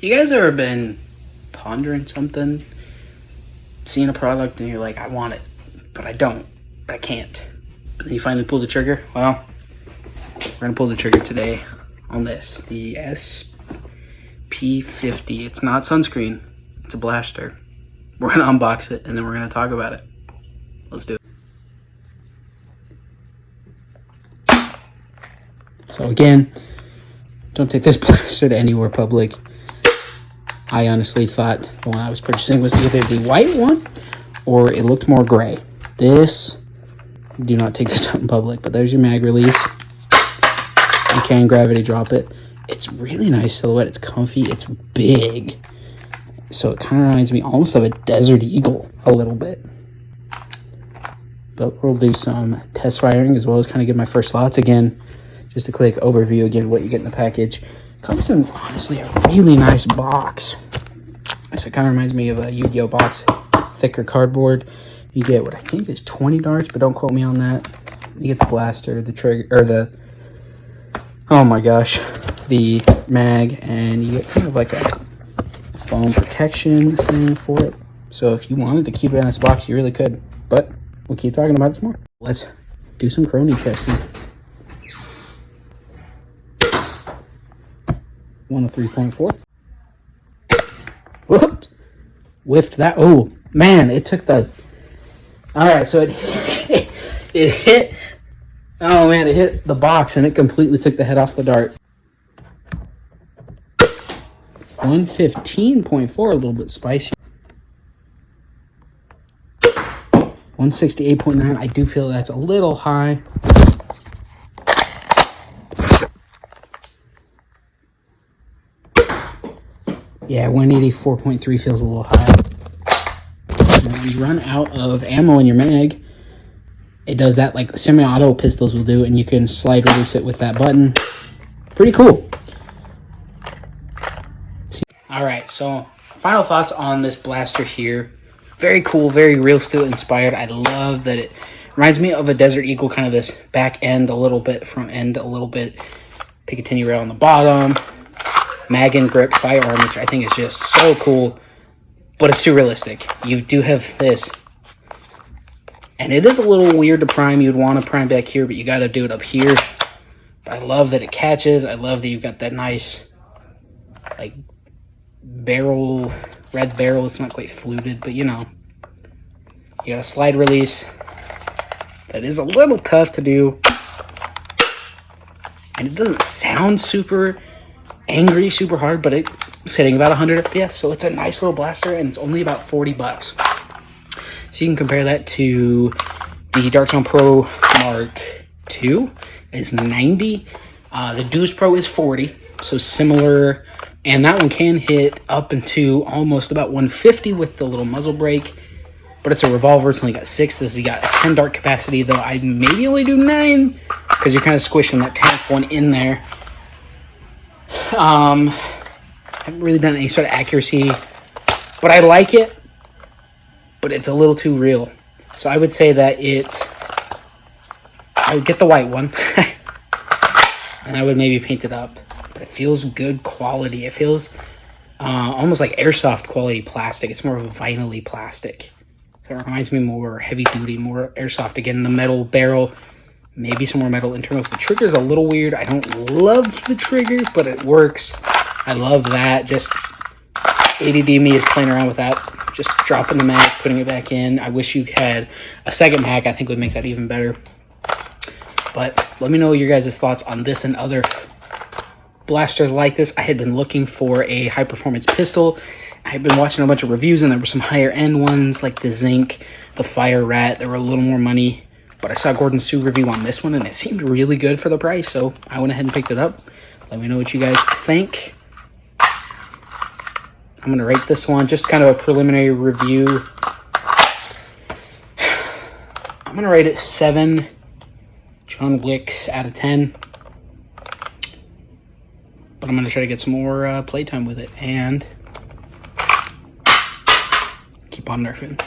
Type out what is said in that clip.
You guys ever been pondering something, seeing a product, and you're like, I want it, but I don't, but I can't. But then you finally pull the trigger? Well, we're gonna pull the trigger today on this, the SP50. It's not sunscreen, it's a blaster. We're gonna unbox it and then we're gonna talk about it. Let's do it. So again, don't take this blaster to anywhere public. I honestly thought the one I was purchasing was either the white one or it looked more gray. This, do not take this out in public, but there's your mag release. You can gravity drop it. It's really nice silhouette. It's comfy. It's big. So it kind of reminds me almost of a Desert Eagle a little bit. But we'll do some test firing as well as kind of give my first thoughts. Again, just a quick overview again of what you get in the package. Comes in, honestly, a really nice box. So it kind of reminds me of a Yu-Gi-Oh box. Thicker cardboard. You get what I think is 20 darts, but don't quote me on that. You get the blaster, the trigger, or the, oh my gosh, the mag, and you get kind of like a foam protection thing for it. So if you wanted to keep it in this box, you really could. But we'll keep talking about it some more. Let's do some crony testing. 103.4. Whoops. Whiffed that. Oh, man, it took the... Alright, so it hit... Oh, man, it hit the box and it completely took the head off the dart. 115.4, a little bit spicy. 168.9, I do feel that's a little high. Yeah, 184.3 feels a little high. When you run out of ammo in your mag, it does that like semi-auto pistols will do, and you can slide release it with that button. Pretty cool. Alright, so final thoughts on this blaster here. Very cool, very real steel inspired. I love that it reminds me of a Desert Eagle, kind of this back end a little bit, front end a little bit. Picatinny rail on the bottom. Mag and grip firearm, which I think is just so cool, but it's too realistic. You do have this, and it is a little weird to prime. You'd want to prime back here, but you got to do it up here. But I love that it catches. I love that you've got that nice, like, barrel, red barrel. It's not quite fluted, but you know, you got a slide release that is a little tough to do, and it doesn't sound super angry, super hard, but it's hitting about 100 FPS, so it's a nice little blaster, and it's only about 40 bucks. So you can compare that to the Dartzone Pro Mark II is 90. The Deuce Pro is 40, so similar, and that one can hit up into almost about 150 with the little muzzle brake, but it's a revolver. It's only got 6. This has got a 10 dart capacity, though I maybe only do 9 because you're kind of squishing that 10th one in there. Haven't really done any sort of accuracy, but I like it, but it's a little too real. So I would say that I would get the white one and I would maybe paint it up, but it feels good quality. It feels almost like airsoft quality plastic. It's more of a vinyl-y plastic. So it reminds me more heavy duty, more airsoft. Again, the metal barrel, maybe some more metal internals. The trigger is a little weird. I don't love the trigger, but it works. I love that. Just ADD me is playing around with that. Just dropping the mag, putting it back in. I wish you had a second mag. I think would make that even better. But let me know your guys' thoughts on this and other blasters like this. I had been looking for a high performance pistol. I had been watching a bunch of reviews, and there were some higher end ones like the Zinc, the Fire Rat. They were a little more money. But I saw Gordon Sue review on this one, and it seemed really good for the price, so I went ahead and picked it up. Let me know what you guys think. I'm going to rate this one, just kind of a preliminary review. I'm going to rate it 7 John Wicks out of 10. But I'm going to try to get some more playtime with it, and keep on nerfing.